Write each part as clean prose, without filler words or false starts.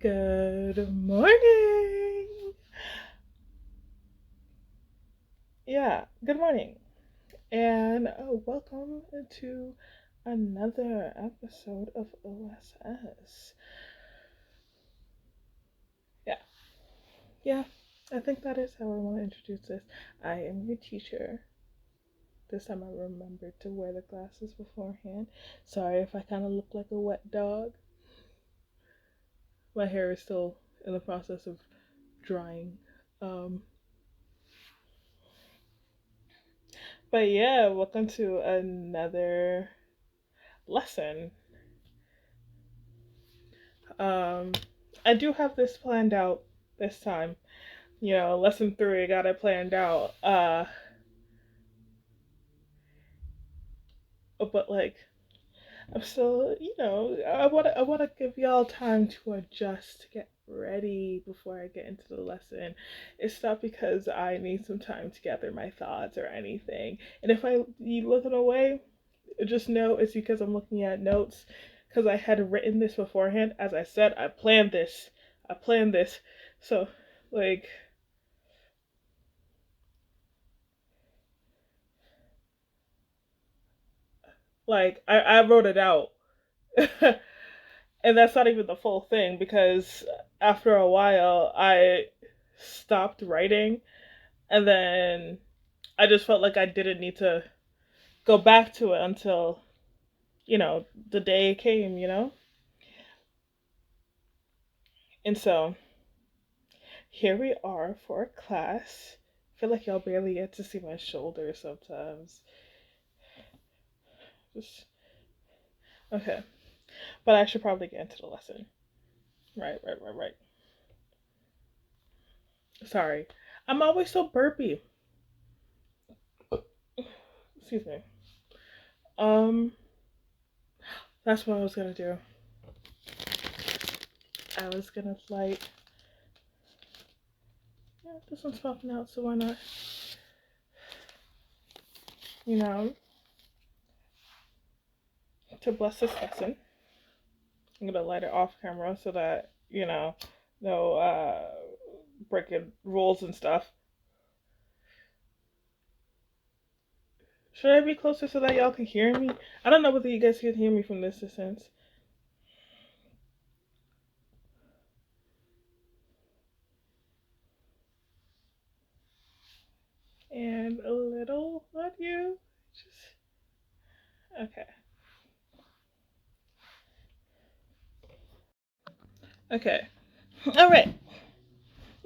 Good morning. Yeah, good morning. And welcome to another episode of OSS. Yeah, yeah, I think that is how I want to introduce this. I am your teacher. This time I remembered to wear the glasses beforehand. Sorry if I kind of look like a wet dog. My hair is still in the process of drying. Um, but yeah, welcome to another lesson. Um, I do have this planned out this time. Lesson three, I got it planned out. But like, I'm still, I wanna give y'all time to adjust, to get ready before I get into the lesson. It's not because I need some time to gather my thoughts or anything. And if you looking away, just know it's because I'm looking at notes because I had written this beforehand. As I said, I planned this. I planned this. So, like, I wrote it out. And that's not even the full thing because after a while I stopped writing and then I just felt like I didn't need to go back to it until, the day came. And so here we are for class. I feel like y'all barely get to see my shoulders sometimes. Just okay. But I should probably get into the lesson. Right. Sorry. I'm always so burpy. Excuse me. Um, that's what I was gonna do. I was gonna light. Yeah, this one's popping out, so why not? You know, to bless this lesson, I'm gonna light it off camera so that no breaking rules and stuff. Should I be closer so that y'all can hear me? I don't know whether you guys can hear me from this distance. And a little on you. Just okay. Okay. All right.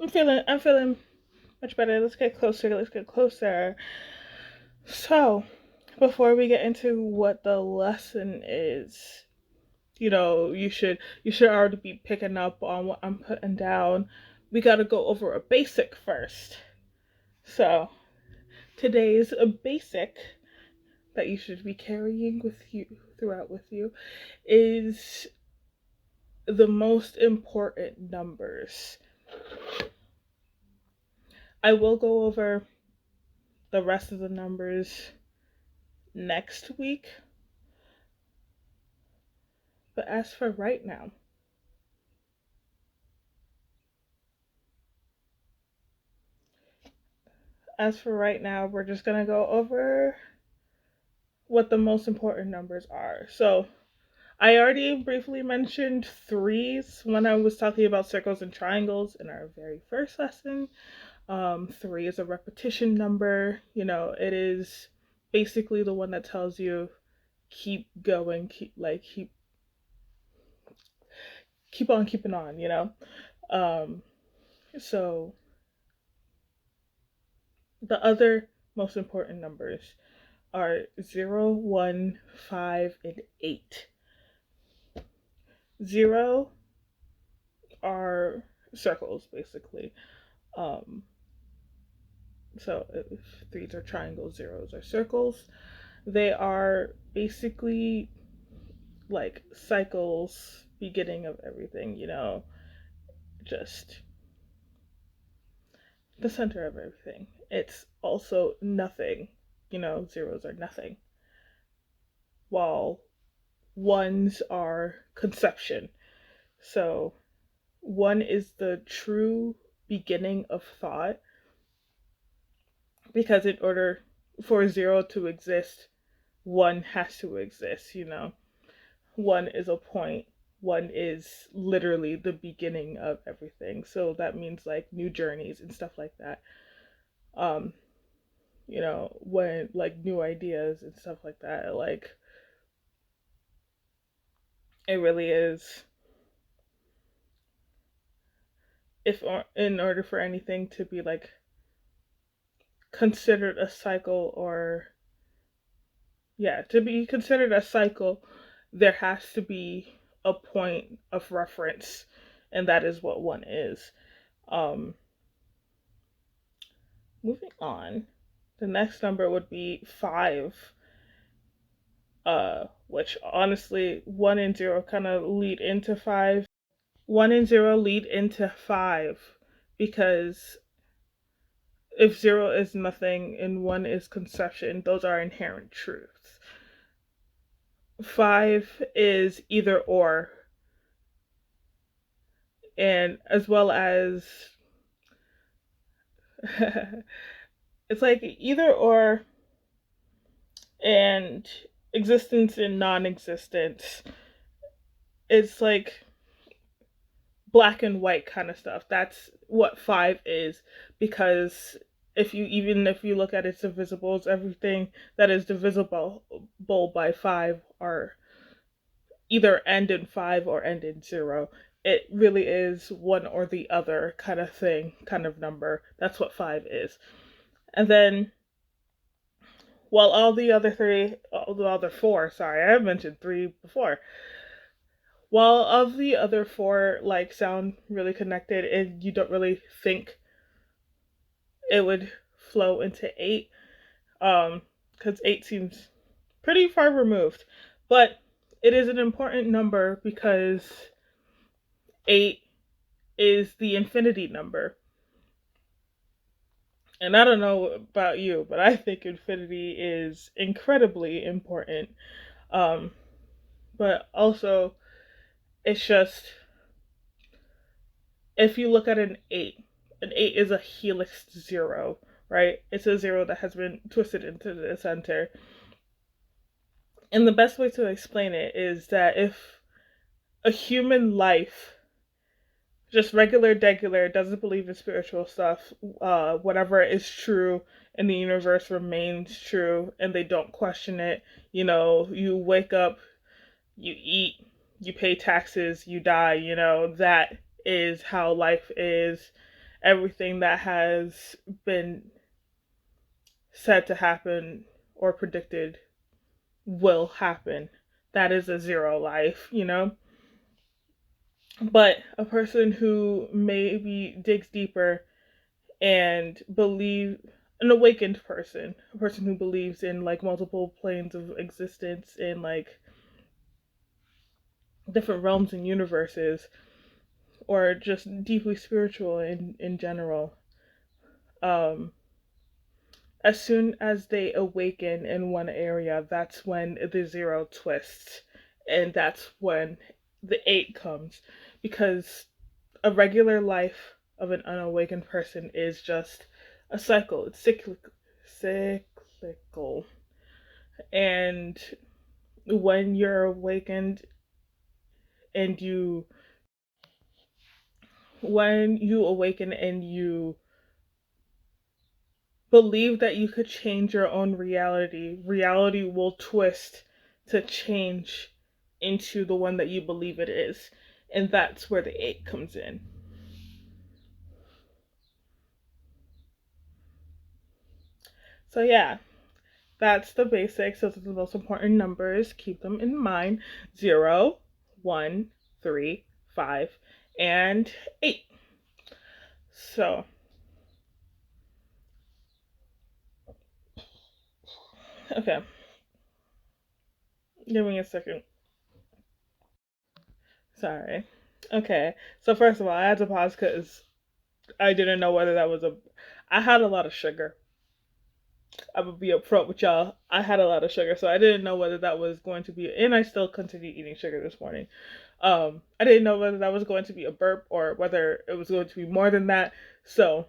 I'm feeling much better. Let's get closer. Let's get closer. So, before we get into what the lesson is, you should already be picking up on what I'm putting down. We got to go over a basic first. So, today's a basic that you should be carrying with you throughout with you is the most important numbers. I will go over the rest of the numbers next week, but as for right now, we're just going to go over what the most important numbers are. So, I already briefly mentioned threes when I was talking about circles and triangles in our very first lesson. Three is a repetition number. It is basically the one that tells you keep going, keep on keeping on. Um, so the other most important numbers are 0, 1, 5, and 8. 0 are circles, basically. Um, so if threes are triangles, zeros are circles. They are basically like cycles, beginning of everything, just the center of everything. It's also nothing, zeros are nothing, while ones are conception. So one is the true beginning of thought, because in order for zero to exist, one has to exist, you know. One is a point. One is literally the beginning of everything. So that means like new journeys and stuff like that. Um, when like new ideas and stuff like that, like it really is, if in order for anything to be like considered a cycle, or yeah, to be considered a cycle, there has to be a point of reference, and that is what one is. Um, Moving on, the next number would be five, which honestly, one and zero kind of lead into five. One and zero lead into five because if zero is nothing and one is conception, those are inherent truths. Five is either or, and as well as it's like either or and existence and non-existence. It's like black and white kind of stuff. That's what five is, because if you look at its divisibles, everything that is divisible by five are either end in five or end in zero. It really is one or the other kind of thing, kind of number. That's what five is. And then, while all the other four, sorry, I have mentioned three before. While of the other four like sound really connected, and you don't really think it would flow into eight, because eight seems pretty far removed, but it is an important number because eight is the infinity number. And I don't know about you, but I think infinity is incredibly important. Um, but also, it's just, if you look at an eight is a helix zero, right? It's a zero that has been twisted into the center. And the best way to explain it is that if a human life, just regular, degular, doesn't believe in spiritual stuff, whatever is true in the universe remains true, and they don't question it. You know, you wake up, you eat, you pay taxes, you die, that is how life is. Everything that has been said to happen or predicted will happen. That is a zero life. But a person who maybe digs deeper and an awakened person, a person who believes in like multiple planes of existence and like different realms and universes, or just deeply spiritual in general, um, as soon as they awaken in one area, that's when the zero twists, and that's when the eight comes, because a regular life of an unawakened person is just a cycle. It's cyclical. And when you're awakened and when you awaken and you believe that you could change your own reality, reality will twist to change into the one that you believe it is. And that's where the eight comes in. So, yeah, that's the basics. Those are the most important numbers. Keep them in mind: 0, 1, 3, 5, and 8. So, okay, give me a second. Sorry. Okay, so first of all, I had to pause because I didn't know whether that was a. I had a lot of sugar. I'm gonna be upfront with y'all. I had a lot of sugar, so I didn't know whether that was going to be, and I still continue eating sugar this morning. I didn't know whether that was going to be a burp or whether it was going to be more than that. So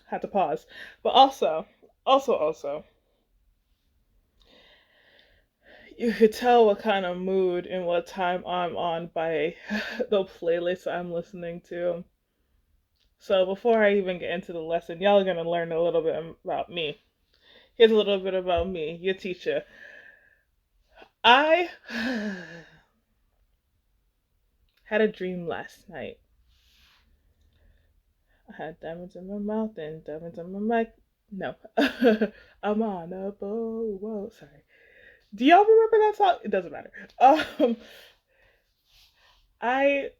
had to pause. But also, you could tell what kind of mood and what time I'm on by the playlist I'm listening to. So before I even get into the lesson, y'all are gonna learn a little bit about me. Here's a little bit about me, your teacher. I had a dream last night. I had diamonds in my mouth and diamonds on my mic. No. I'm on a boat. Whoa, sorry. Do y'all remember that song? It doesn't matter. I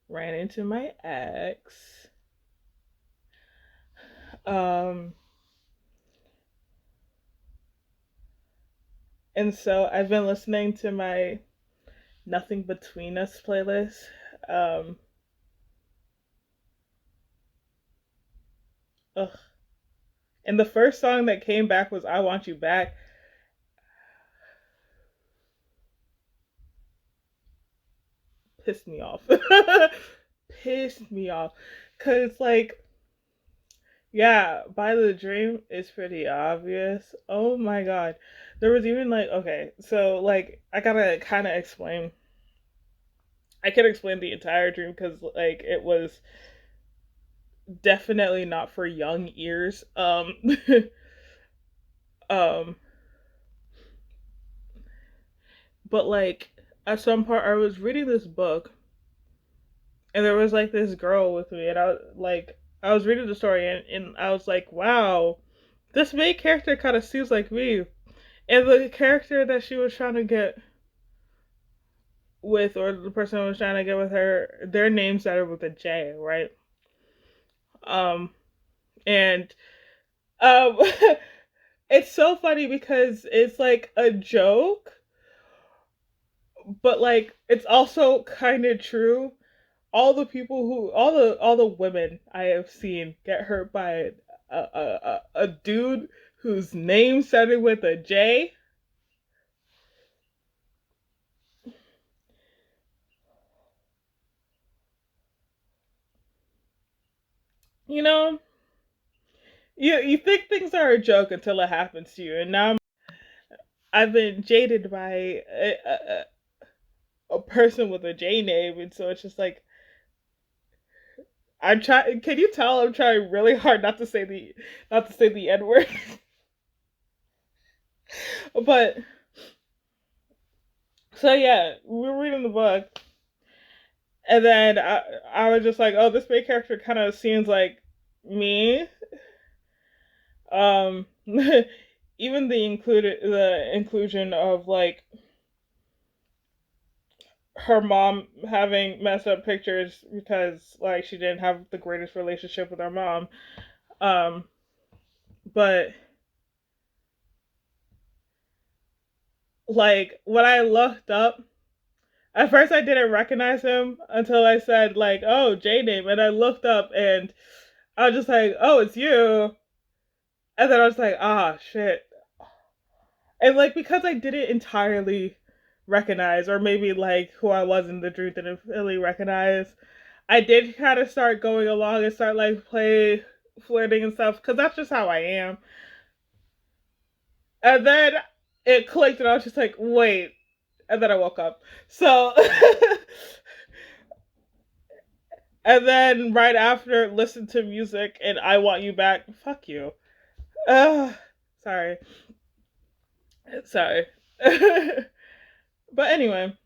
ran into my ex. Um, and so I've been listening to my Nothing Between Us playlist. Um, ugh. And the first song that came back was I Want You Back. Pissed me off. Pissed me off. Cause like, yeah, by the dream is pretty obvious. Oh my god. There was even like, okay, so like I gotta kind of explain. I can explain the entire dream because like it was definitely not for young ears. Um but like at some part I was reading this book and there was like this girl with me and I was reading the story and I was like, wow, this main character kind of seems like me. And the character that she was trying to get with, or the person who was trying to get with her, their name started with a J, right? Um, and um, it's so funny because it's like a joke, but like it's also kind of true. All the women I have seen get hurt by a dude whose name started with a J. You know, you think things are a joke until it happens to you, and now I've been jaded by a person with a J name, and so it's just like I'm trying. Can you tell I'm trying really hard not to say the N word? But so yeah, we were reading the book, and then I was just like, oh, this main character kind of seems like me. Um, even the inclusion of like her mom having messed up pictures because like she didn't have the greatest relationship with her mom. Um, but like when I looked up, at first I didn't recognize him until I said like, "Oh, J name," and I looked up and I was just like, "Oh, it's you." And then I was like, "Ah, shit." And like because I didn't entirely recognize, or maybe like who I was in the dream didn't really recognize, I did kind of start going along and start like play flirting and stuff because that's just how I am. And then it clicked, and I was just like, "Wait." And then I woke up. So, and then right after, listen to music and I Want You Back. Fuck you. Uh, sorry. Sorry. But anyway,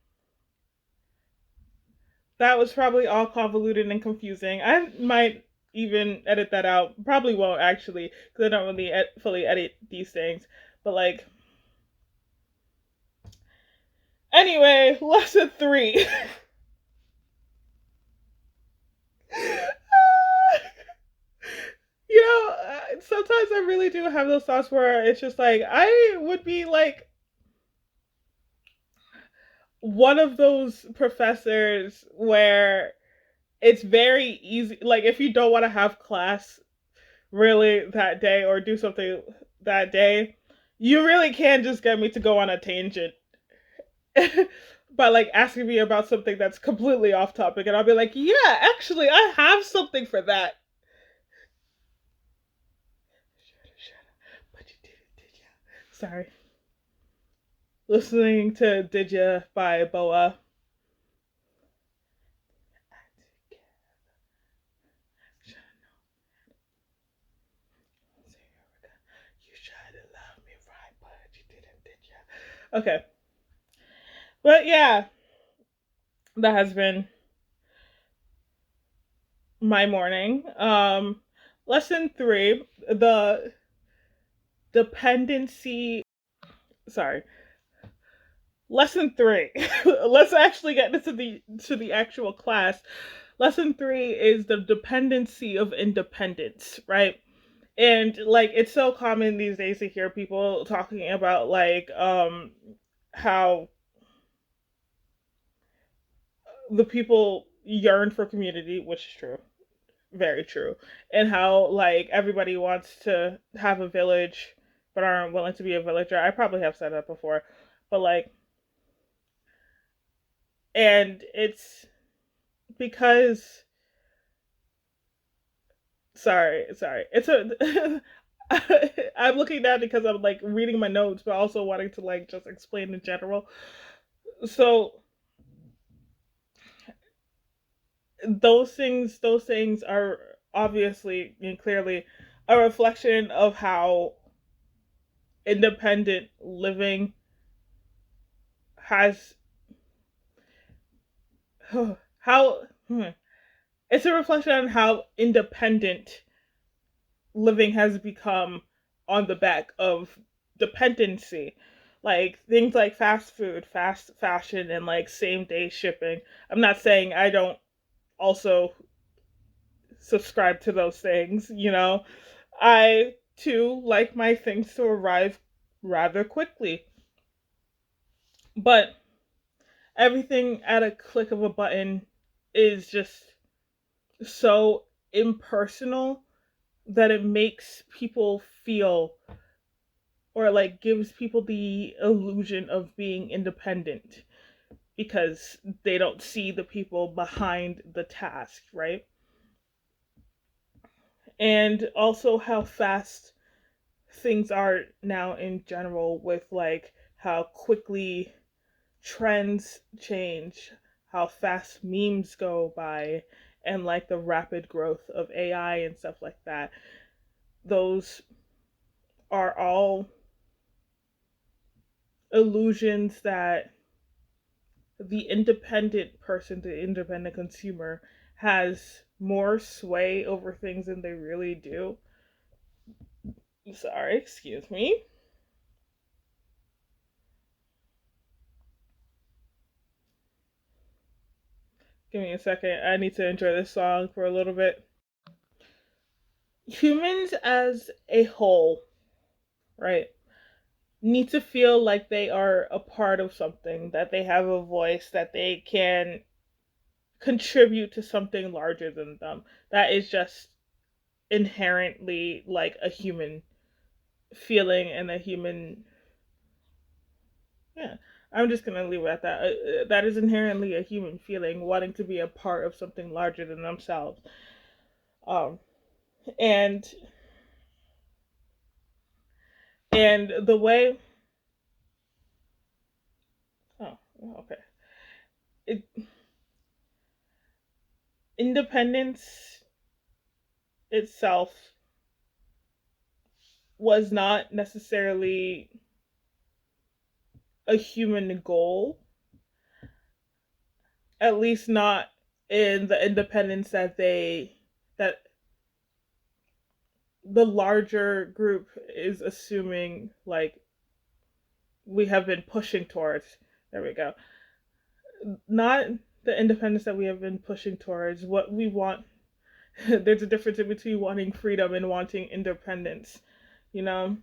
that was probably all convoluted and confusing. I might even edit that out. Probably won't actually, because I don't really fully edit these things. But like, anyway, lesson three. Sometimes I really do have those thoughts where it's just like I would be like one of those professors where it's very easy. Like, if you don't want to have class really that day or do something that day, you really can just get me to go on a tangent by like asking me about something that's completely off topic, and I'll be like, yeah, actually, I have something for that. But you did ya? Sorry. Listening to Did Ya by Boa. You tried to love me right, but you didn't, did ya? Okay. But yeah, that has been my morning. Lesson 3, the dependency. Sorry, lesson 3. Let's actually get into the actual class. Lesson 3 is the dependency of independence, right? And like, it's so common these days to hear people talking about like how the people yearn for community, which is true, very true, and how like everybody wants to have a village but aren't willing to be a villager. I probably have said that before, but like, and it's because, sorry, it's a I'm looking down because I'm like reading my notes but also wanting to like just explain in general. So those things are obviously and clearly a reflection of how independent living has how it's a reflection on how independent living has become on the back of dependency. Like things like fast food, fast fashion, and like same day shipping. I'm not saying I don't also subscribe to those things, you know. I too like my things to arrive rather quickly. But everything at a click of a button is just so impersonal that it makes people feel, or like gives people the illusion of being independent because they don't see the people behind the task, right? And also how fast things are now in general, with like how quickly trends change, how fast memes go by, and like the rapid growth of AI and stuff like that. Those are all illusions that the independent person, the independent consumer, has more sway over things than they really do. Sorry, excuse me. Give me a second. I need to enjoy this song for a little bit. Humans as a whole, right, need to feel like they are a part of something, that they have a voice, that they can contribute to something larger than them. That is just inherently like a human feeling and a human, yeah. I'm just gonna leave it at that. That is inherently a human feeling, wanting to be a part of something larger than themselves. Um, and the way, oh, okay, it, independence itself was not necessarily a human goal, at least not in the independence that that the larger group is assuming like we have been pushing towards. There we go. Not the independence that we have been pushing towards. What we want, there's a difference in between wanting freedom and wanting independence, you know?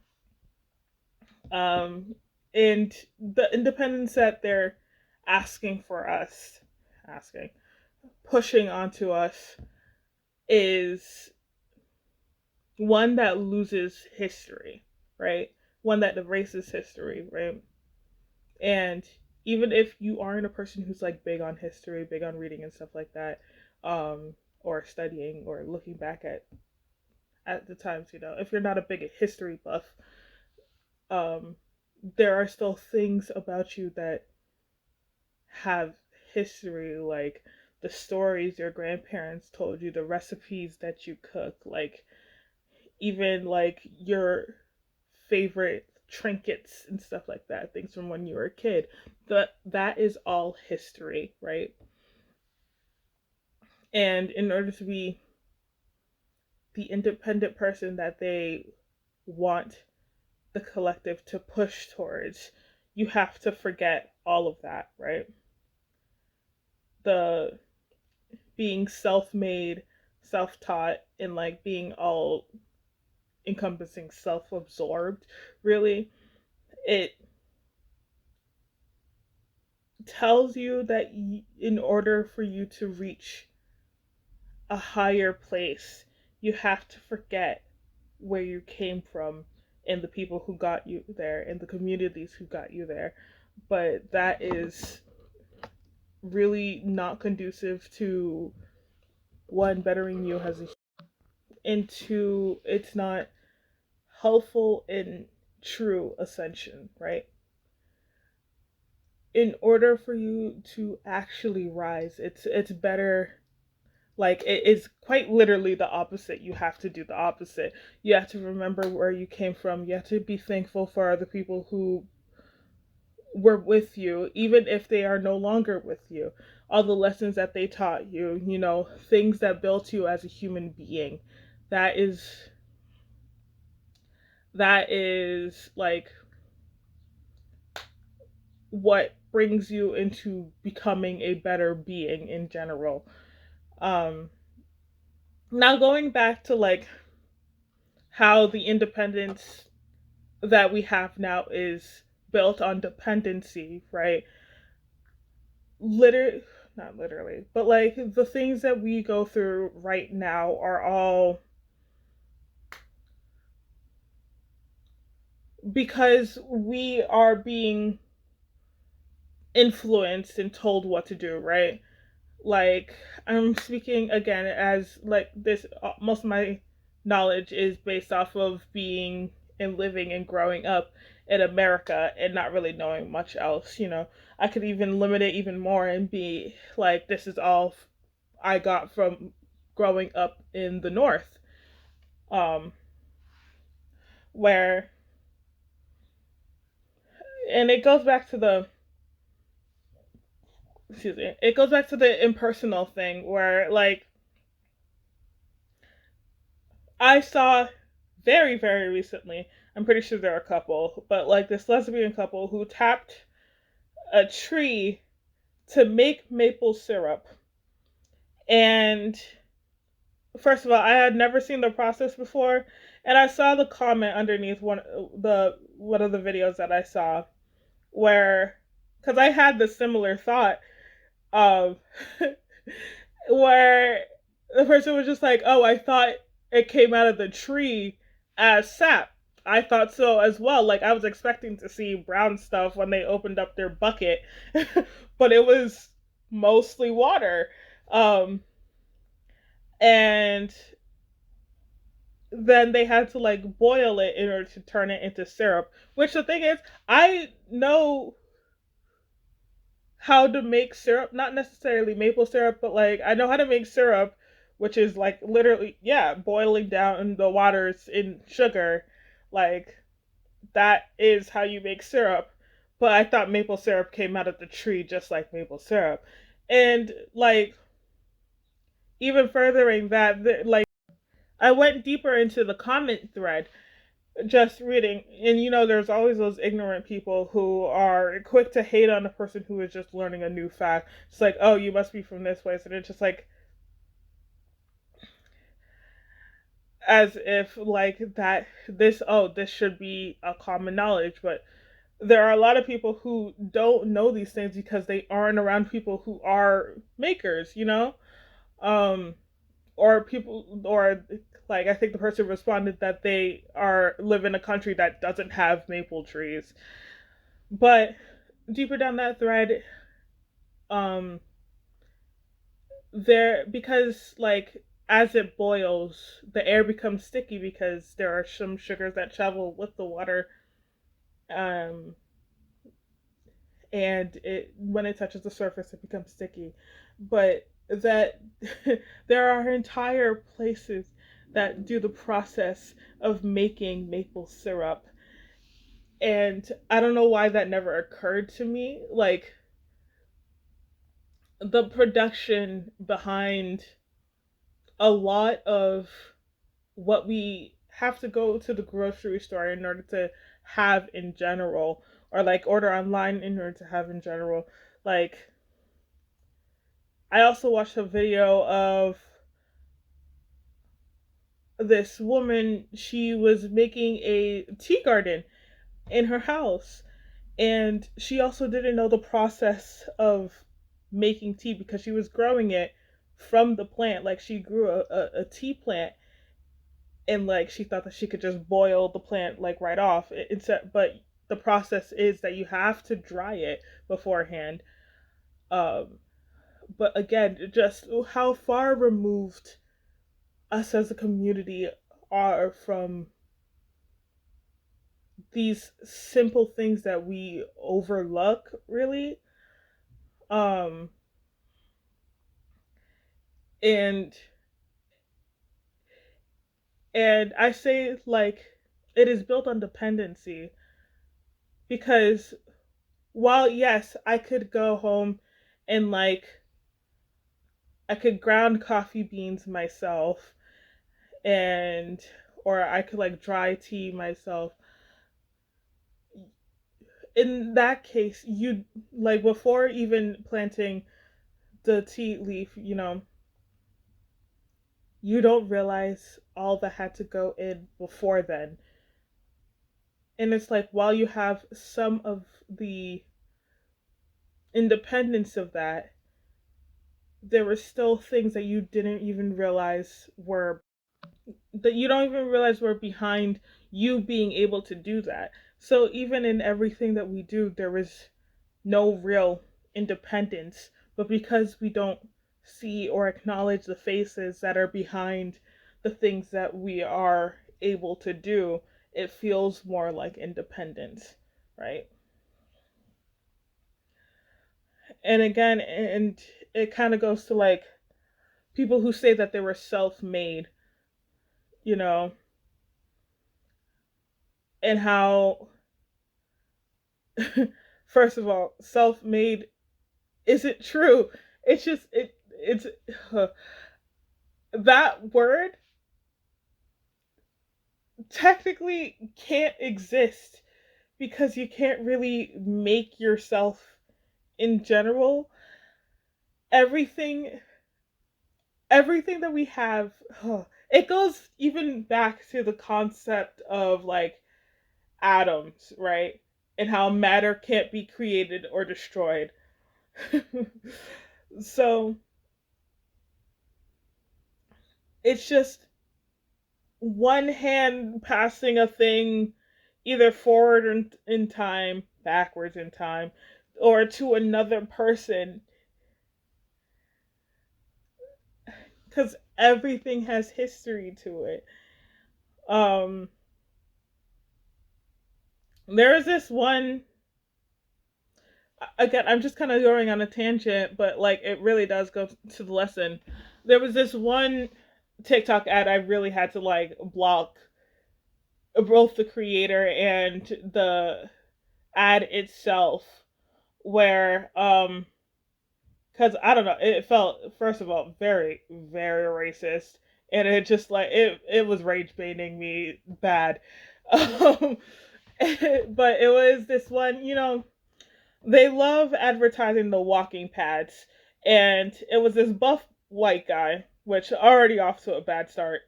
Um, and the independence that they're asking for us, asking, pushing onto us is one that loses history, right? One that erases history, right? And even if you aren't a person who's like big on history, big on reading and stuff like that, or studying or looking back at the times, if you're not a big history buff, um, there are still things about you that have history, like the stories your grandparents told you, the recipes that you cook, like even like your favorite trinkets and stuff like that, things from when you were a kid. That is all history, right? And in order to be the independent person that they want the collective to push towards, you have to forget all of that, right? The being self-made, self-taught, and like being all encompassing, self-absorbed, really, it tells you that in order for you to reach a higher place, you have to forget where you came from and the people who got you there and the communities who got you there. But that is really not conducive to one, bettering you as a, and two, it's not helpful in true ascension, right? In order for you to actually rise, it's better, like it is quite literally the opposite. You have to do the opposite. You have to remember where you came from. You have to be thankful for other people who were with you, even if they are no longer with you. All the lessons that they taught you, things that built you as a human being. That is that is like what brings you into becoming a better being in general. Um Now going back to like how the independence that we have now is built on dependency, right? Literally, not literally, but like the things that we go through right now are all because we are being influenced and told what to do, right? Like, I'm speaking again as like this, most of my knowledge is based off of being and living and growing up in America and not really knowing much else. I could even limit it even more and be like, this is all I got from growing up in the North, um, where, and it goes back to the, excuse me, it goes back to the impersonal thing where like I saw very, very recently, I'm pretty sure there are a couple, but like this lesbian couple who tapped a tree to make maple syrup. And first of all, I had never seen the process before, and I saw the comment underneath one of the videos that I saw where, because I had the similar thought of where the person was just like, "Oh, I thought it came out of the tree as sap. I thought so as well. Like I was expecting to see brown stuff when they opened up their bucket, but it was mostly water." And then they had to like boil it in order to turn it into syrup. Which the thing is, I know how to make syrup, not necessarily maple syrup, but like I know how to make syrup, which is like literally, yeah, boiling down the waters in sugar. Like that is how you make syrup. But I thought maple syrup came out of the tree just like maple syrup. And like even furthering that, like I went deeper into the comment thread just reading, and there's always those ignorant people who are quick to hate on a person who is just learning a new fact. It's like, oh, you must be from this place, and it's just like as if like that this should be a common knowledge, but there are a lot of people who don't know these things because they aren't around people who are makers, you know? Um, or people, or like I think the person responded that they are live in a country that doesn't have maple trees. But deeper down that thread, um, there, because like as it boils, the air becomes sticky because there are some sugars that travel with the water, um, and it when it touches the surface, it becomes sticky. But that there are entire places that do the process of making maple syrup, and I don't know why that never occurred to me. Like the production behind a lot of what we have to go to the grocery store in order to have in general, or like order online in order to have in general. Like, I also watched a video of this woman. She was making a tea garden in her house, and she also didn't know the process of making tea because she was growing it from the plant. Like, she grew a tea plant, and like she thought that she could just boil the plant like right off. But the process is that you have to dry it beforehand. Um, but again, just how far removed us as a community are from these simple things that we overlook, really. Um, and I say like it is built on dependency because while yes, I could go home and like I could ground coffee beans myself, and or I could like dry tea myself. In that case, you like before even planting the tea leaf, you don't realize all that had to go in before then. And it's like while you have some of the independence of that, there were still things that you didn't even realize were that you don't even realize were behind you being able to do that. So even in everything that we do, there is no real independence. But because we don't see or acknowledge the faces that are behind the things that we are able to do, it feels more like independence, right? And again, and it kind of goes to like people who say that they were self made, you know, and how first of all, self-made isn't true. It's just it's that word technically can't exist because you can't really make yourself in general. Everything everything that we have, it goes even back to the concept of like atoms, right? And how matter can't be created or destroyed. So it's just one hand passing a thing either forward in time, backwards in time, or to another person, because everything has history to it. Um, there is this one. Again, I'm just kind of going on a tangent, but like it really does go to the lesson. There was this one TikTok ad I really had to like block both the creator and the ad itself, where because I don't know, it felt first of all very very racist, and it just like it was rage baiting me bad. um, but it was this one, they love advertising the walking pads, and it was this buff white guy, which already off to a bad start.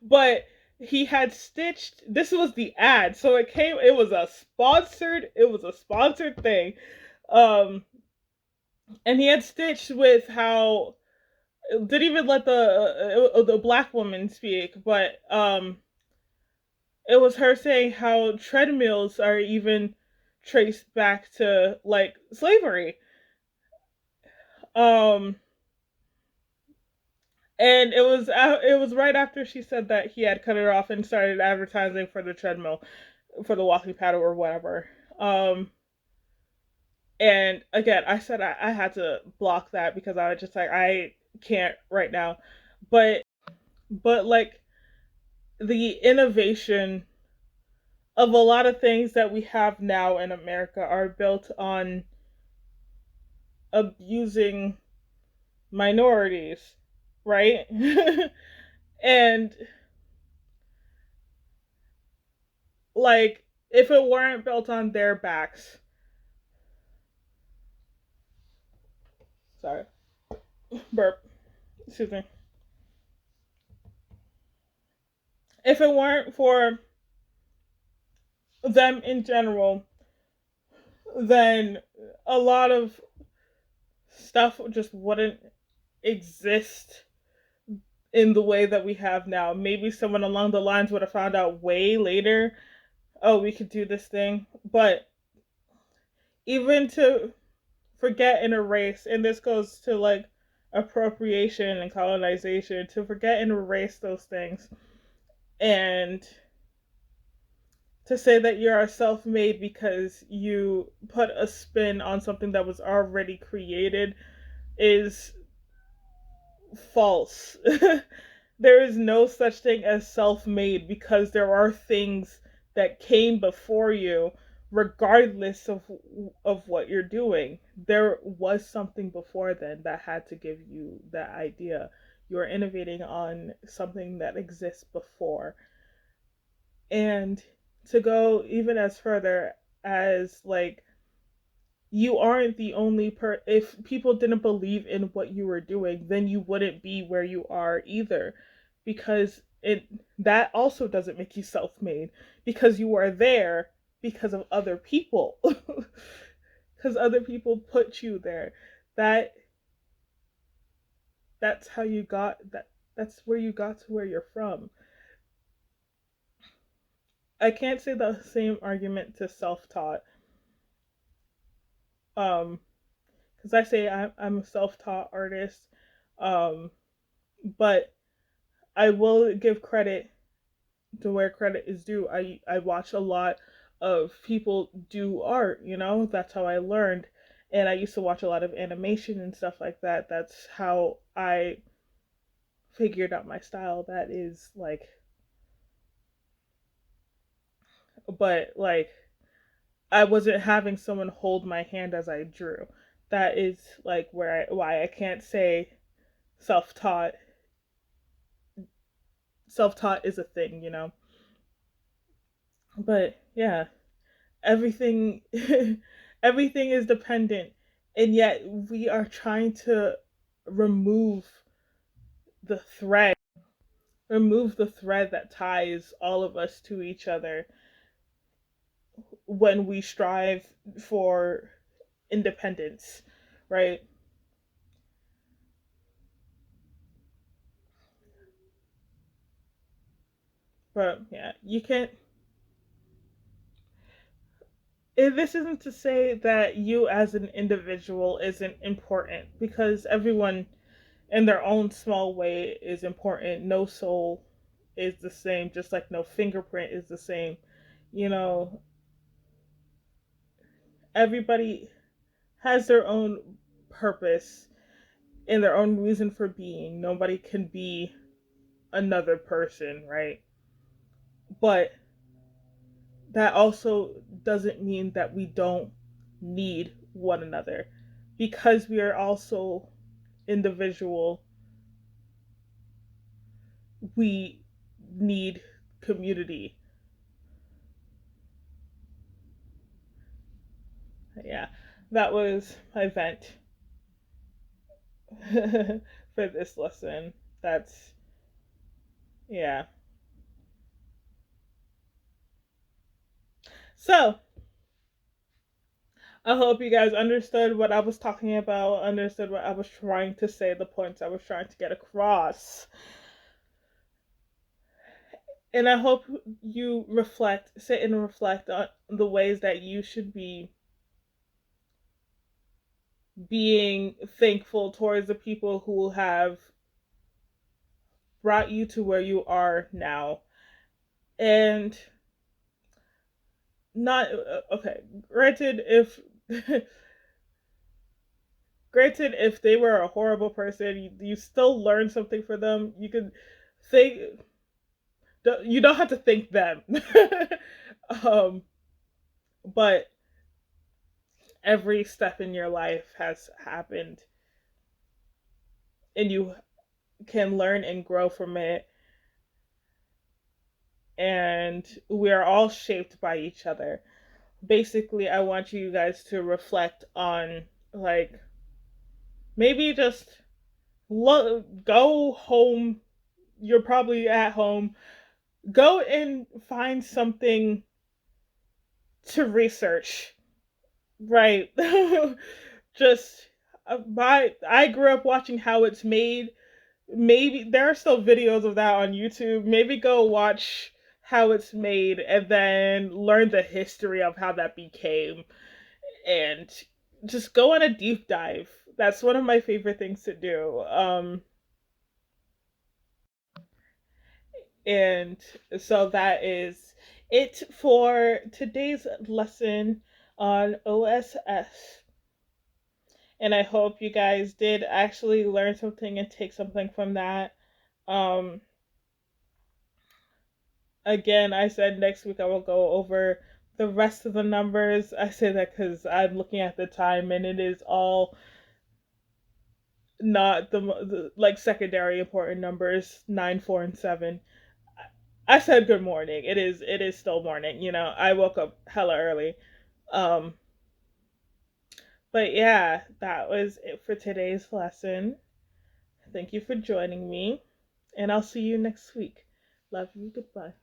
But he had stitched, this was the ad, so it was a sponsored thing. Um and he had stitched with how, didn't even let the black woman speak, but it was her saying how treadmills are even traced back to like slavery. Um and it was right after she said that he had cut it off and started advertising for the treadmill, for the walking paddle or whatever. Um and again, I said I had to block that because I was just like, I can't right now. But like the innovation of a lot of things that we have now in America are built on abusing minorities, right? And like, if it weren't built on their backs, sorry, burp, excuse me. If it weren't for them in general, then a lot of stuff just wouldn't exist in the way that we have now. Maybe someone along the lines would have found out way later, oh, we could do this thing. But even to forget and erase, and this goes to like appropriation and colonization, to forget and erase those things, and to say that you're self made because you put a spin on something that was already created is false. There is no such thing as self made because there are things that came before you regardless of what you're doing. There was something before then that had to give you that idea. You're innovating on something that exists before. And to go even as further as like, you aren't the only if people didn't believe in what you were doing, then you wouldn't be where you are either, because it that also doesn't make you self-made, because you are there because of other people. Because other people put you there. that that's how you got that. That's where you got to where you're from. I can't say the same argument to self-taught, um because I say I'm a self-taught artist, um but I will give credit to where credit is due. I watch a lot of people do art, you know? That's how I learned. And I used to watch a lot of animation and stuff like that. That's how I figured out my style. That is like, but like, I wasn't having someone hold my hand as I drew. That is like why I can't say self-taught. Self-taught is a thing, you know? But yeah, everything everything is dependent, and yet we are trying to remove the thread remove the thread that ties all of us to each other when we strive for independence, right? But yeah, you can't, this isn't to say that you as an individual isn't important, because everyone in their own small way is important. No soul is the same, just like no fingerprint is the same. You know, everybody has their own purpose and their own reason for being. Nobody can be another person, right? But that also doesn't mean that we don't need one another, because we are also individual. We need community. Yeah, that was my vent for this lesson. That's, yeah. So, I hope you guys understood what I was talking about, understood what I was trying to say, the points I was trying to get across. And I hope you sit and reflect on the ways that you should be being thankful towards the people who have brought you to where you are now. And not okay, granted if granted if they were a horrible person, you still learn something for them. You could think you don't have to thank them. um but every step in your life has happened and you can learn and grow from it, and we are all shaped by each other. Basically, I want you guys to reflect on, like, maybe just go home. You're probably at home. Go and find something to research. Right. Just I grew up watching how it's made. Maybe there are still videos of that on YouTube. Maybe go watch how it's made and then learn the history of how that became, and just go on a deep dive. That's one of my favorite things to do. And so that is it for today's lesson on OSS. And I hope you guys did actually learn something and take something from that. Um, Again, I said next week I will go over the rest of the numbers. I say that because I'm looking at the time and it is all not the like secondary important numbers 9, 4, and 7. I said good morning. It is still morning. I woke up hella early. Um, but yeah, that was it for today's lesson. Thank you for joining me, and I'll see you next week. Love you. Goodbye.